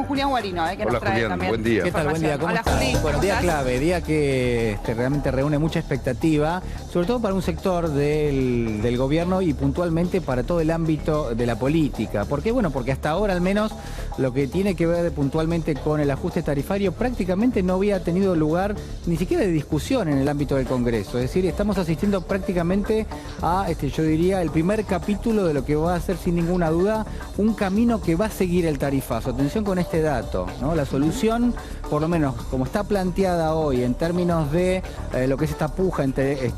con Julián Guarino, que Hola, nos trae Julián, también. buen día. ¿Qué tal? Buen día, ¿cómo Hola, estás? Juli, Bueno, ¿cómo día estás? clave, día que realmente reúne mucha expectativa, sobre todo para un sector del gobierno y puntualmente para todo el ámbito de la política. ¿Por qué? Bueno, porque hasta ahora al menos lo que tiene que ver puntualmente con el ajuste tarifario prácticamente no había tenido lugar ni siquiera de discusión en el ámbito del Congreso. Es decir, estamos asistiendo prácticamente a, yo diría, el primer capítulo de lo que va a ser sin ninguna duda un camino que va a seguir el tarifazo. Atención con este dato, ¿no? La solución, por lo menos como está planteada hoy en términos de lo que es esta puja entre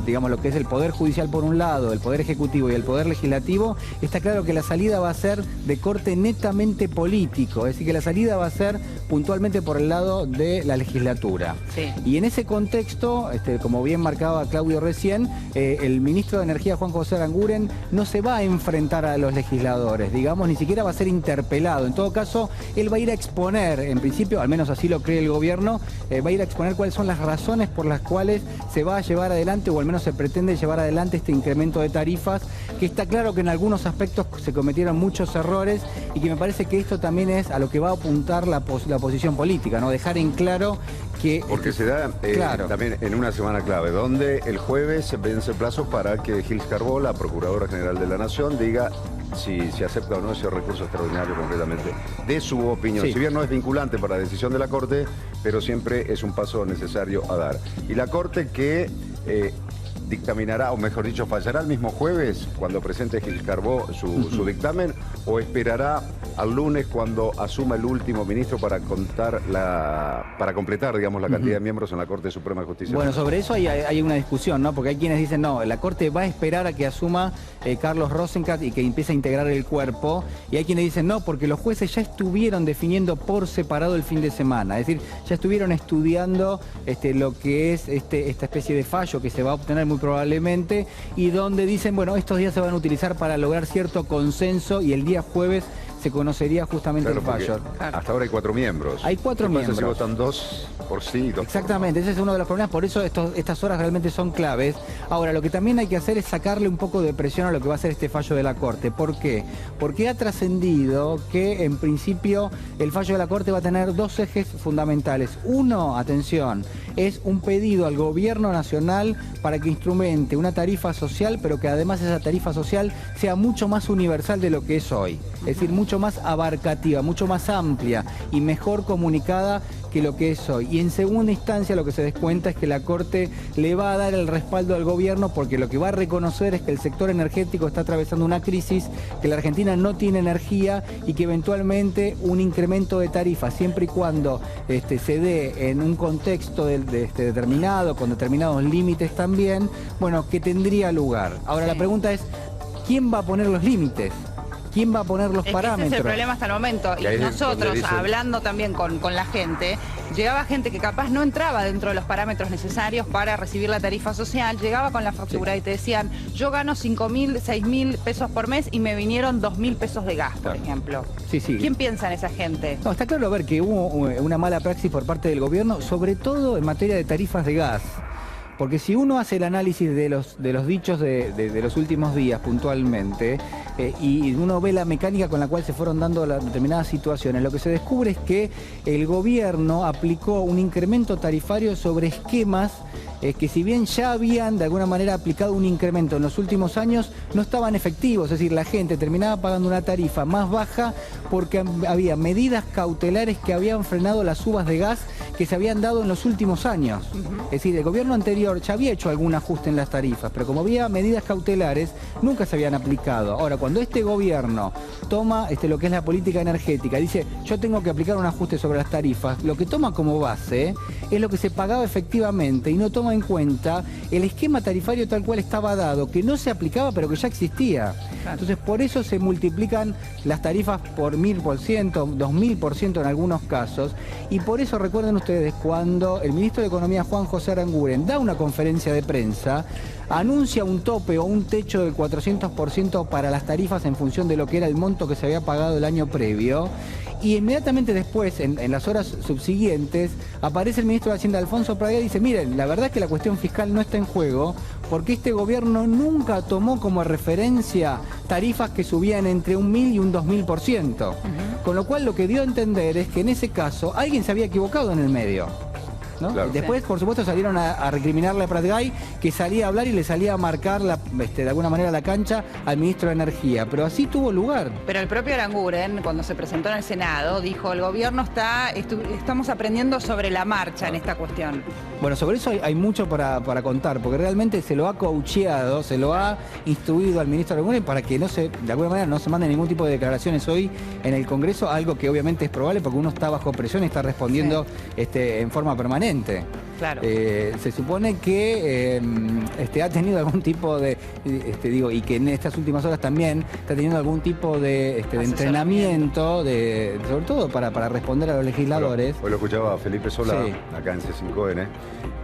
digamos, lo que es el Poder Judicial por un lado, el Poder Ejecutivo y el Poder Legislativo, está claro que la salida va a ser de corte netamente político, es decir, que la salida va a ser puntualmente por el lado de la legislatura. Sí. Y en ese contexto, como bien marcaba Claudio recién, el ministro de Energía, Juan José Aranguren, no se va a enfrentar a los legisladores, digamos, ni siquiera va a ser interpelado. En todo caso, él va a ir a exponer, en principio, al menos así lo cree el gobierno, va a ir a exponer cuáles son las razones por las cuales se va a llevar adelante, o al menos se pretende llevar adelante este incremento de tarifas, que está claro que en algunos aspectos se cometieron muchos errores y que me parece que esto también es a lo que va a apuntar la posición política, ¿no? Dejar en claro que... Porque se da claro, también en una semana clave, donde el jueves se vence el plazo para que Gils Carbó, la Procuradora General de la Nación, diga si se acepta o no ese recurso extraordinario concretamente, de su opinión. Sí. Si bien no es vinculante para la decisión de la Corte, pero siempre es un paso necesario a dar. Y la Corte que dictaminará, o mejor dicho, fallará el mismo jueves cuando presente Gils Carbó su dictamen, o esperará al lunes cuando asuma el último ministro para completar, digamos, la cantidad de miembros en la Corte Suprema de Justicia. Bueno, sobre eso hay una discusión, ¿no? Porque hay quienes dicen, no, la Corte va a esperar a que asuma Carlos Rosencat y que empiece a integrar el cuerpo. Y hay quienes dicen, no, porque los jueces ya estuvieron definiendo por separado el fin de semana. Es decir, ya estuvieron estudiando lo que es esta especie de fallo que se va a obtener muy probablemente, y donde dicen, bueno, estos días se van a utilizar para lograr cierto consenso y el día jueves se conocería justamente Claro, el fallo. hasta ahora hay 4 miembros. Hay 4 ¿Qué pasa miembros. si votan 2 por sí y 2 Exactamente, ese es uno de los problemas, por eso estas horas realmente son claves. Ahora, lo que también hay que hacer es sacarle un poco de presión a lo que va a ser este fallo de la Corte. ¿Por qué? Porque ha trascendido que, en principio, el fallo de la Corte va a tener 2 ejes fundamentales. Uno, atención, es un pedido al Gobierno Nacional para que instrumente una tarifa social, pero que además esa tarifa social sea mucho más universal de lo que es hoy. Es decir, mucho más abarcativa, mucho más amplia y mejor comunicada que lo que es hoy. Y en segunda instancia lo que se descuenta es que la Corte le va a dar el respaldo al gobierno, porque lo que va a reconocer es que el sector energético está atravesando una crisis, que la Argentina no tiene energía y que eventualmente un incremento de tarifas, siempre y cuando se dé en un contexto determinado, con determinados límites también, bueno, que tendría lugar. Ahora, Sí. La pregunta es, ¿quién va a poner los límites? ¿Quién va a poner los parámetros? Ese es el problema hasta el momento. Y ahí Y es donde nosotros, dicen... hablando también con la gente, llegaba gente que capaz no entraba dentro de los parámetros necesarios para recibir la tarifa social, llegaba con la factura y te decían, yo gano 5.000, 6.000 pesos por mes y me vinieron 2.000 pesos de gas, por ejemplo. Sí, sí. ¿Quién piensa en esa gente? No, está claro, a ver, que hubo una mala praxis por parte del gobierno, sobre todo en materia de tarifas de gas. Porque si uno hace el análisis de los dichos de los últimos días puntualmente, y uno ve la mecánica con la cual se fueron dando las determinadas situaciones, lo que se descubre es que el gobierno aplicó un incremento tarifario sobre esquemas que, si bien ya habían de alguna manera aplicado un incremento en los últimos años, no estaban efectivos. Es decir, la gente terminaba pagando una tarifa más baja porque había medidas cautelares que habían frenado las subas de gas que se habían dado en los últimos años. Es decir, el gobierno anterior ya había hecho algún ajuste en las tarifas, pero como había medidas cautelares, nunca se habían aplicado. Ahora, cuando este gobierno toma lo que es la política energética, dice, yo tengo que aplicar un ajuste sobre las tarifas, lo que toma como base es lo que se pagaba efectivamente y no toma en cuenta el esquema tarifario tal cual estaba dado, que no se aplicaba pero que ya existía. Claro. Entonces, por eso se multiplican las tarifas por 1000%, 2000% en algunos casos, y por eso recuerden ustedes cuando el ministro de Economía, Juan José Aranguren, da una conferencia de prensa, anuncia un tope o un techo del 400% para las tarifas en función de lo que era el monto que se había pagado el año previo, Y inmediatamente después, en las horas subsiguientes, aparece el ministro de Hacienda, Alfonso Pradera, y dice, miren, la verdad es que la cuestión fiscal no está en juego, porque este gobierno nunca tomó como referencia tarifas que subían entre 1.000 y un 2.000%. Con lo cual lo que dio a entender es que en ese caso alguien se había equivocado en el medio, ¿no? Claro. Después, por supuesto, salieron a recriminarle a Pratgay, que salía a hablar y le salía a marcar de alguna manera la cancha al ministro de Energía. Pero así tuvo lugar. Pero el propio Aranguren, cuando se presentó en el Senado, dijo, el gobierno estamos aprendiendo sobre la marcha en esta cuestión. Bueno, sobre eso hay mucho para contar, porque realmente se lo ha coacheado, se lo ha instruido al ministro Aranguren para que de alguna manera no se mande ningún tipo de declaraciones hoy en el Congreso, algo que obviamente es probable porque uno está bajo presión y está respondiendo en forma permanente. Claro. Se supone que ha tenido algún tipo de, y que en estas últimas horas también está teniendo algún tipo de entrenamiento, sobre todo para responder a los legisladores. Hoy lo escuchaba Felipe Solá, Sí. acá en C5N,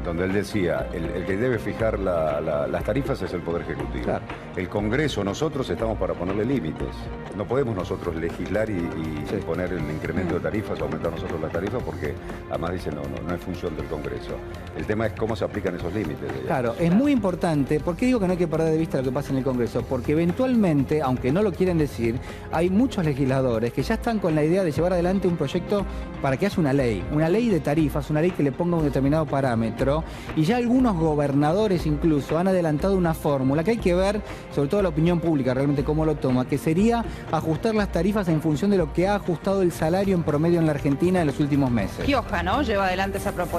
donde él decía, el que debe fijar las tarifas es el Poder Ejecutivo. Claro. El Congreso, nosotros estamos para ponerle límites. No podemos nosotros legislar y Sí. poner el incremento de tarifas, aumentar nosotros las tarifas, porque además dicen, no es función del Congreso. El tema es cómo se aplican esos límites. Claro, es muy importante. ¿Por qué digo que no hay que perder de vista lo que pasa en el Congreso? Porque eventualmente, aunque no lo quieren decir, hay muchos legisladores que ya están con la idea de llevar adelante un proyecto para que haya una ley de tarifas, una ley que le ponga un determinado parámetro, y ya algunos gobernadores incluso han adelantado una fórmula que hay que ver, sobre todo la opinión pública realmente cómo lo toma, que sería ajustar las tarifas en función de lo que ha ajustado el salario en promedio en la Argentina en los últimos meses. Gioja, ¿no? Lleva adelante esa propuesta.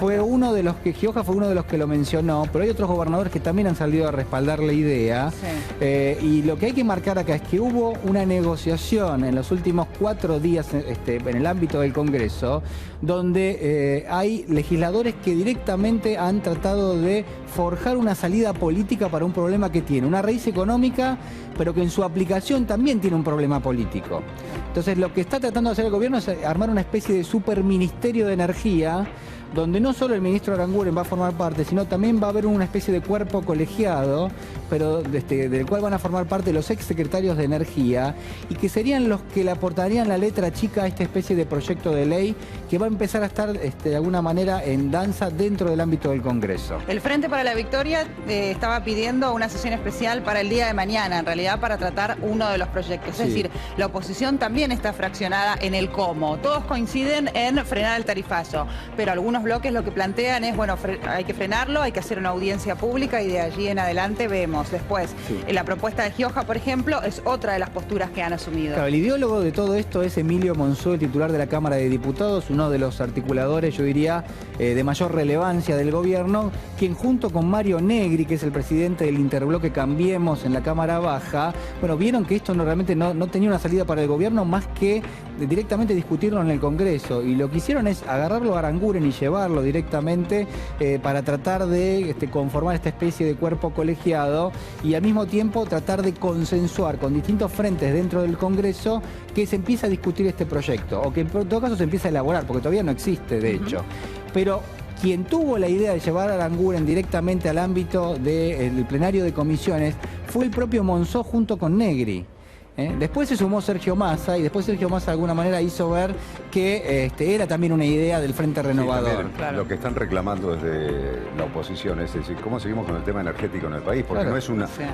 Gioja fue uno de los que lo mencionó, pero hay otros gobernadores que también han salido a respaldar la idea. Sí. Y lo que hay que marcar acá es que hubo una negociación en los últimos 4 días en el ámbito del Congreso, donde hay legisladores que directamente han tratado de forjar una salida política para un problema que tiene una raíz económica, pero que en su aplicación también tiene un problema político. Entonces, lo que está tratando de hacer el gobierno es armar una especie de superministerio de energía, donde no solo el ministro Aranguren va a formar parte, sino también va a haber una especie de cuerpo colegiado, pero del cual van a formar parte los exsecretarios de Energía, y que serían los que le aportarían la letra chica a esta especie de proyecto de ley que va a empezar a estar de alguna manera en danza dentro del ámbito del Congreso. El Frente para la Victoria estaba pidiendo una sesión especial para el día de mañana, en realidad para tratar uno de los proyectos. Sí. Es decir, la oposición también está fraccionada en el cómo. Todos coinciden en frenar el tarifazo, pero algunos bloques lo que plantean es, bueno, hay que frenarlo, hay que hacer una audiencia pública y de allí en adelante vemos. Después, la propuesta de Gioja, por ejemplo, es otra de las posturas que han asumido. Claro, el ideólogo de todo esto es Emilio Monzó, el titular de la Cámara de Diputados, uno de los articuladores, yo diría, de mayor relevancia del gobierno, quien junto con Mario Negri, que es el presidente del interbloque Cambiemos en la Cámara Baja, bueno, vieron que esto realmente no tenía una salida para el gobierno más que directamente discutirlo en el Congreso, y lo que hicieron es agarrarlo a Aranguren y llevarlo directamente para tratar de conformar esta especie de cuerpo colegiado y al mismo tiempo tratar de consensuar con distintos frentes dentro del Congreso que se empiece a discutir este proyecto, o que en todo caso se empiece a elaborar, porque todavía no existe, de hecho. Pero quien tuvo la idea de llevar a Aranguren directamente al ámbito del plenario de comisiones fue el propio Monzó junto con Negri. Después se sumó Sergio Massa, y después Sergio Massa de alguna manera hizo ver que era también una idea del Frente Renovador. Sí, también, claro. Lo que están reclamando desde la oposición es decir, ¿cómo seguimos con el tema energético en el país? Porque claro, no es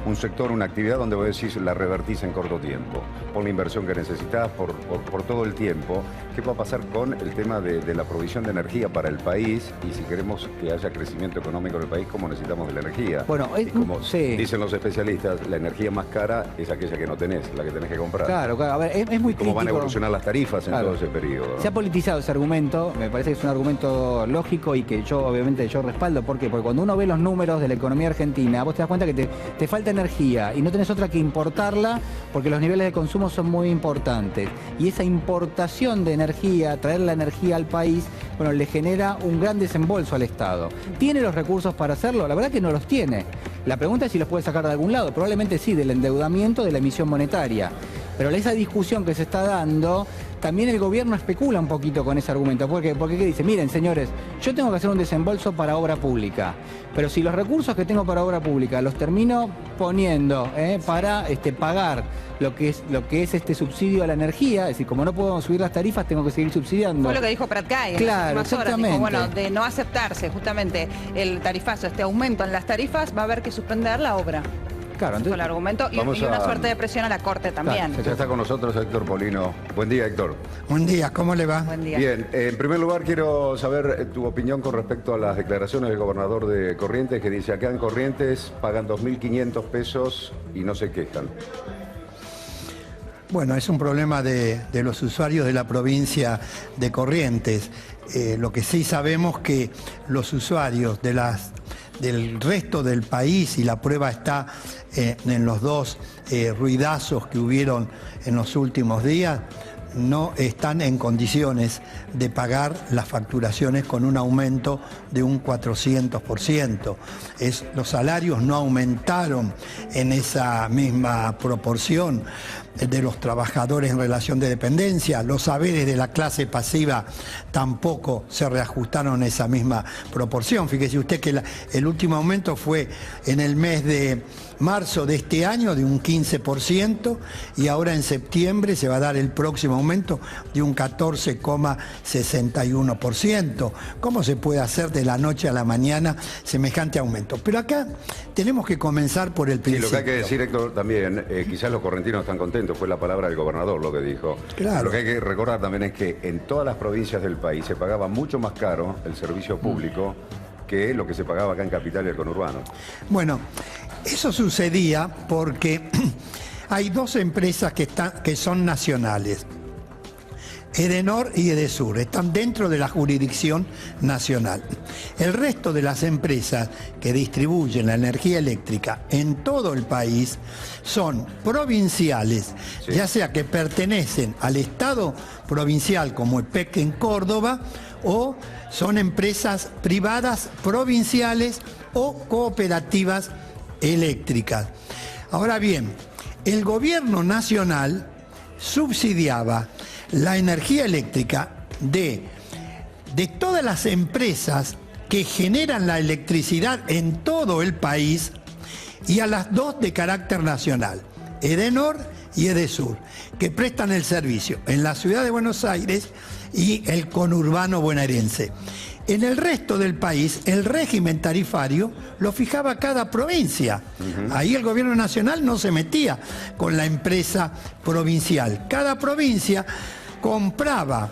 un sector, una actividad donde vos decís la revertís en corto tiempo, por la inversión que necesitas, por todo el tiempo. ¿Qué va a pasar con el tema de la provisión de energía para el país? Y si queremos que haya crecimiento económico en el país, ¿cómo necesitamos de la energía? Bueno, y como dicen los especialistas, la energía más cara es aquella que no tenés, la que tenés que comprar. Claro, a ver, es muy crítico. ¿Cómo van a evolucionar las tarifas en todo ese periodo? ¿No? Se ha politizado ese argumento, me parece que es un argumento lógico y que obviamente yo respaldo. ¿Por qué? Porque cuando uno ve los números de la economía argentina, vos te das cuenta que te falta energía y no tenés otra que importarla porque los niveles de consumo son muy importantes. Y esa importación de energía, traer la energía al país, bueno, le genera un gran desembolso al Estado. ¿Tiene los recursos para hacerlo? La verdad que no los tiene. La pregunta es si los puede sacar de algún lado. Probablemente sí, del endeudamiento, de la emisión monetaria. Pero esa discusión que se está dando también el gobierno especula un poquito con ese argumento. Porque ¿qué dice? Miren, señores, yo tengo que hacer un desembolso para obra pública, pero si los recursos que tengo para obra pública los termino poniendo para pagar lo que es este subsidio a la energía, es decir, como no puedo subir las tarifas, tengo que seguir subsidiando. Fue lo que dijo Prat Gai en Claro, las últimas horas. exactamente. Dijo, bueno, de no aceptarse justamente el tarifazo, este aumento en las tarifas, va a haber que suspender la obra. Claro, Ese fue el argumento y una suerte de presión a la Corte también. Claro, Ya está con nosotros Héctor Polino. Buen día, Héctor. Buen día, ¿cómo le va? Buen día. Bien, en primer lugar quiero saber tu opinión con respecto a las declaraciones del gobernador de Corrientes, que dice acá en Corrientes pagan 2.500 pesos y no se quejan. Bueno, es un problema de los usuarios de la provincia de Corrientes. Lo que sí sabemos que los usuarios del resto del país, y la prueba está en los dos ruidazos que hubieron en los últimos días, no están en condiciones de pagar las facturaciones con un aumento de un 400%. Los salarios no aumentaron en esa misma proporción de los trabajadores en relación de dependencia. Los saberes de la clase pasiva tampoco se reajustaron en esa misma proporción. Fíjese usted que el último aumento fue en el mes de marzo de este año de un 15% y ahora en septiembre se va a dar el próximo aumento de un 14,61%. ¿Cómo se puede hacer de la noche a la mañana semejante aumento? Pero acá tenemos que comenzar por el principio. Sí, lo que hay que decir, Héctor, también, quizás los correntinos están contentos, fue la palabra del gobernador lo que dijo. Claro. Lo que hay que recordar también es que en todas las provincias del país se pagaba mucho más caro el servicio público que lo que se pagaba acá en Capital y el conurbano. Bueno, eso sucedía porque hay dos empresas que son nacionales. Edenor y Edesur están dentro de la jurisdicción nacional. El resto de las empresas que distribuyen la energía eléctrica en todo el país son provinciales, Sí. ya sea que pertenecen al Estado provincial como EPEC en Córdoba, o son empresas privadas provinciales o cooperativas eléctricas. Ahora bien, el gobierno nacional subsidiaba la energía eléctrica de todas las empresas que generan la electricidad en todo el país y a las dos de carácter nacional, Edenor y Edesur, que prestan el servicio en la ciudad de Buenos Aires y el conurbano bonaerense. En el resto del país, el régimen tarifario lo fijaba cada provincia. Ahí el gobierno nacional no se metía con la empresa provincial. Cada provincia compraba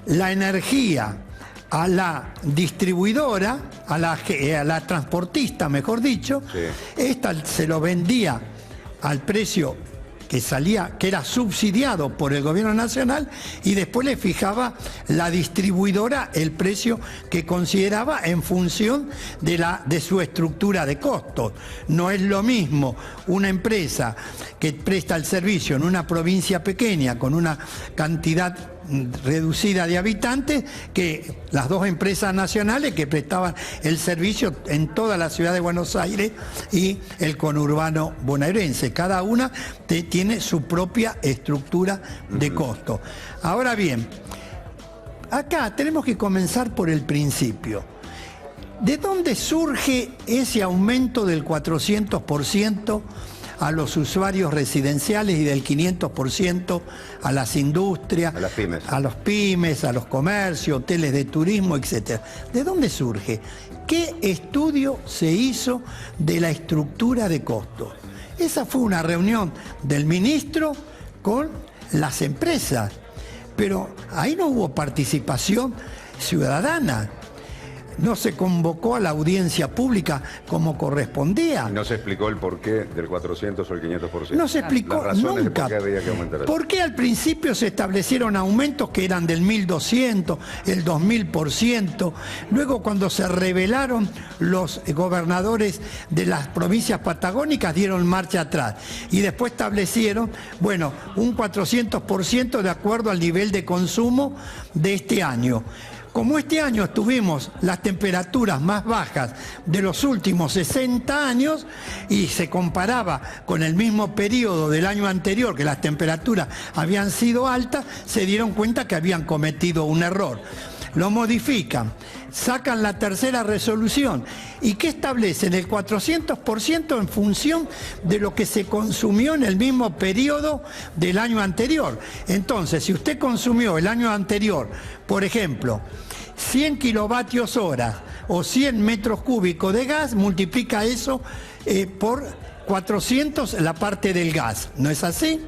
la energía a la distribuidora, a la transportista, mejor dicho. Sí. Esta se lo vendía al precio que era subsidiado por el gobierno nacional, y después le fijaba la distribuidora el precio que consideraba en función de su estructura de costos. No es lo mismo una empresa que presta el servicio en una provincia pequeña con una cantidad reducida de habitantes que las dos empresas nacionales que prestaban el servicio en toda la ciudad de Buenos Aires y el conurbano bonaerense. Cada una tiene su propia estructura de costo. Ahora bien, acá tenemos que comenzar por el principio. ¿De dónde surge ese aumento del 400% a los usuarios residenciales y del 500% a las industrias, A las pymes. a los pymes, a los comercios, hoteles de turismo, etc.? ¿De dónde surge? ¿Qué estudio se hizo de la estructura de costos? Esa fue una reunión del ministro con las empresas, pero ahí no hubo participación ciudadana. No se convocó a la audiencia pública como correspondía. Y no se explicó el porqué del 400 o el 500%. No se explicó Las razones nunca. de por qué había que aumentar eso. ¿Por qué al principio se establecieron aumentos que eran del 1.200, el 2.000%? Luego, cuando se rebelaron los gobernadores de las provincias patagónicas, dieron marcha atrás. Y después establecieron, bueno, un 400% de acuerdo al nivel de consumo de este año. Como este año tuvimos las temperaturas más bajas de los últimos 60 años y se comparaba con el mismo periodo del año anterior, que las temperaturas habían sido altas, se dieron cuenta que habían cometido un error. Lo modifican, sacan la tercera resolución y ¿qué establecen? El 400% en función de lo que se consumió en el mismo periodo del año anterior. Entonces, si usted consumió el año anterior, por ejemplo, 100 kilovatios hora o 100 metros cúbicos de gas, multiplica eso por 400 la parte del gas, ¿no es así?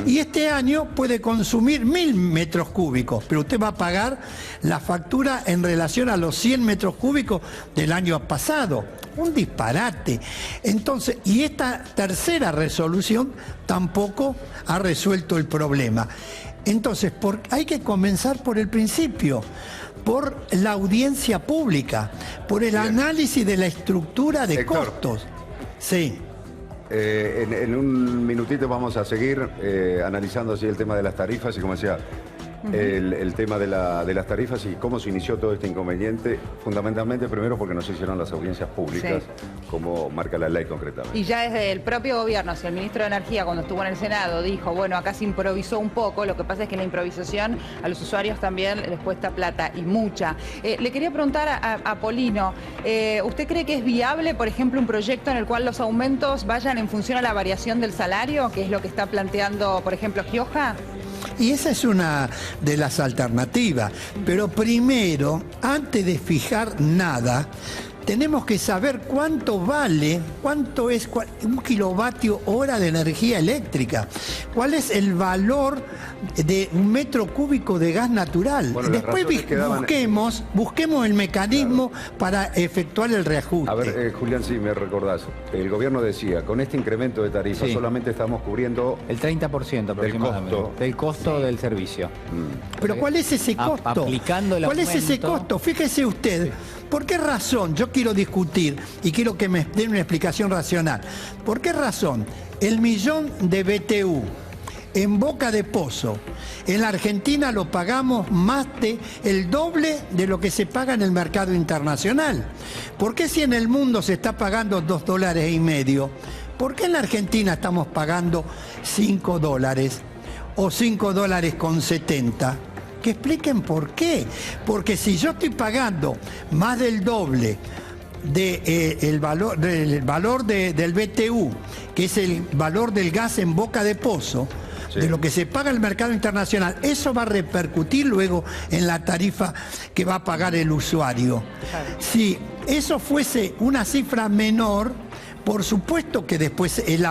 Y este año puede consumir 1000 metros cúbicos, pero usted va a pagar la factura en relación a los 100 metros cúbicos del año pasado. Un disparate. Entonces, y esta tercera resolución tampoco ha resuelto el problema. Entonces, hay que comenzar por el principio, por la audiencia pública, por el análisis de la estructura de costos. Sí. En un minutito vamos a seguir analizando así el tema de las tarifas y como decía, el tema de las tarifas y cómo se inició todo este inconveniente, fundamentalmente primero porque no se hicieron las audiencias públicas, como marca la ley concretamente. Y ya desde el propio gobierno, si el ministro de Energía cuando estuvo en el Senado dijo, bueno, acá se improvisó un poco, lo que pasa es que la improvisación a los usuarios también les cuesta plata y mucha. Le quería preguntar a Polino, ¿usted cree que es viable, por ejemplo, un proyecto en el cual los aumentos vayan en función a la variación del salario, que es lo que está planteando, por ejemplo, Gioja? Y esa es una de las alternativas. Pero primero, antes de fijar nada, tenemos que saber cuánto vale, cuánto es un kilovatio hora de energía eléctrica, cuál es el valor de un metro cúbico de gas natural. Bueno, después busquemos el mecanismo para efectuar el reajuste. A ver, Julián, si me recordás, el gobierno decía, con este incremento de tarifas solamente estamos cubriendo el 30% aproximadamente del costo del servicio. Pero ¿cuál es ese costo? Aplicando el ¿Cuál aumento? es ese costo? Fíjese usted, ¿por qué razón? Yo quiero discutir y quiero que me den una explicación racional. ¿Por qué razón el millón de BTU en Boca de Pozo, en la Argentina lo pagamos más del doble de lo que se paga en el mercado internacional? ¿Por qué si en el mundo se está pagando $2,5? ¿Por qué en la Argentina estamos pagando $5 o $5,70? Que expliquen por qué. Porque si yo estoy pagando más del doble del valor del BTU, que es el valor del gas en Boca de Pozo, de lo que se paga en el mercado internacional, eso va a repercutir luego en la tarifa que va a pagar el usuario. Si eso fuese una cifra menor, por supuesto que después el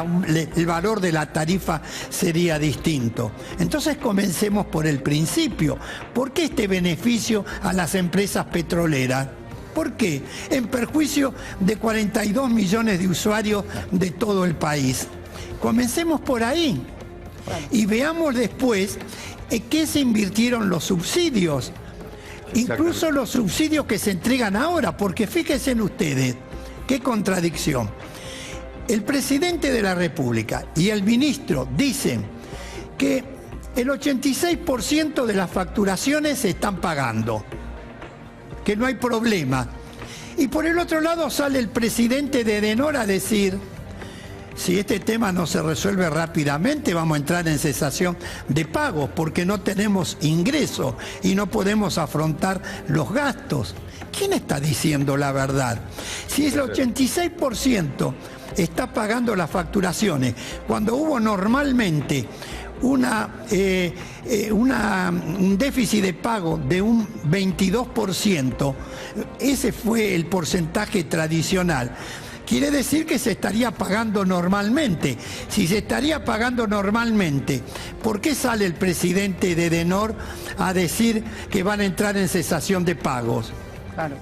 valor de la tarifa sería distinto. Entonces comencemos por el principio. ¿Por qué este beneficio a las empresas petroleras? ¿Por qué? En perjuicio de 42 millones de usuarios de todo el país. Comencemos por ahí y veamos después qué se invirtieron los subsidios. Incluso los subsidios que se entregan ahora, porque fíjense en ustedes, qué contradicción. El presidente de la República y el ministro dicen que el 86% de las facturaciones se están pagando, que no hay problema. Y por el otro lado sale el presidente de Edenor a decir, si este tema no se resuelve rápidamente, vamos a entrar en cesación de pagos porque no tenemos ingreso y no podemos afrontar los gastos. ¿Quién está diciendo la verdad? Si es el 86% está pagando las facturaciones, cuando hubo normalmente un déficit de pago de un 22%, ese fue el porcentaje tradicional. Quiere decir que se estaría pagando normalmente. Si se estaría pagando normalmente, ¿por qué sale el presidente de Edenor a decir que van a entrar en cesación de pagos? Claro.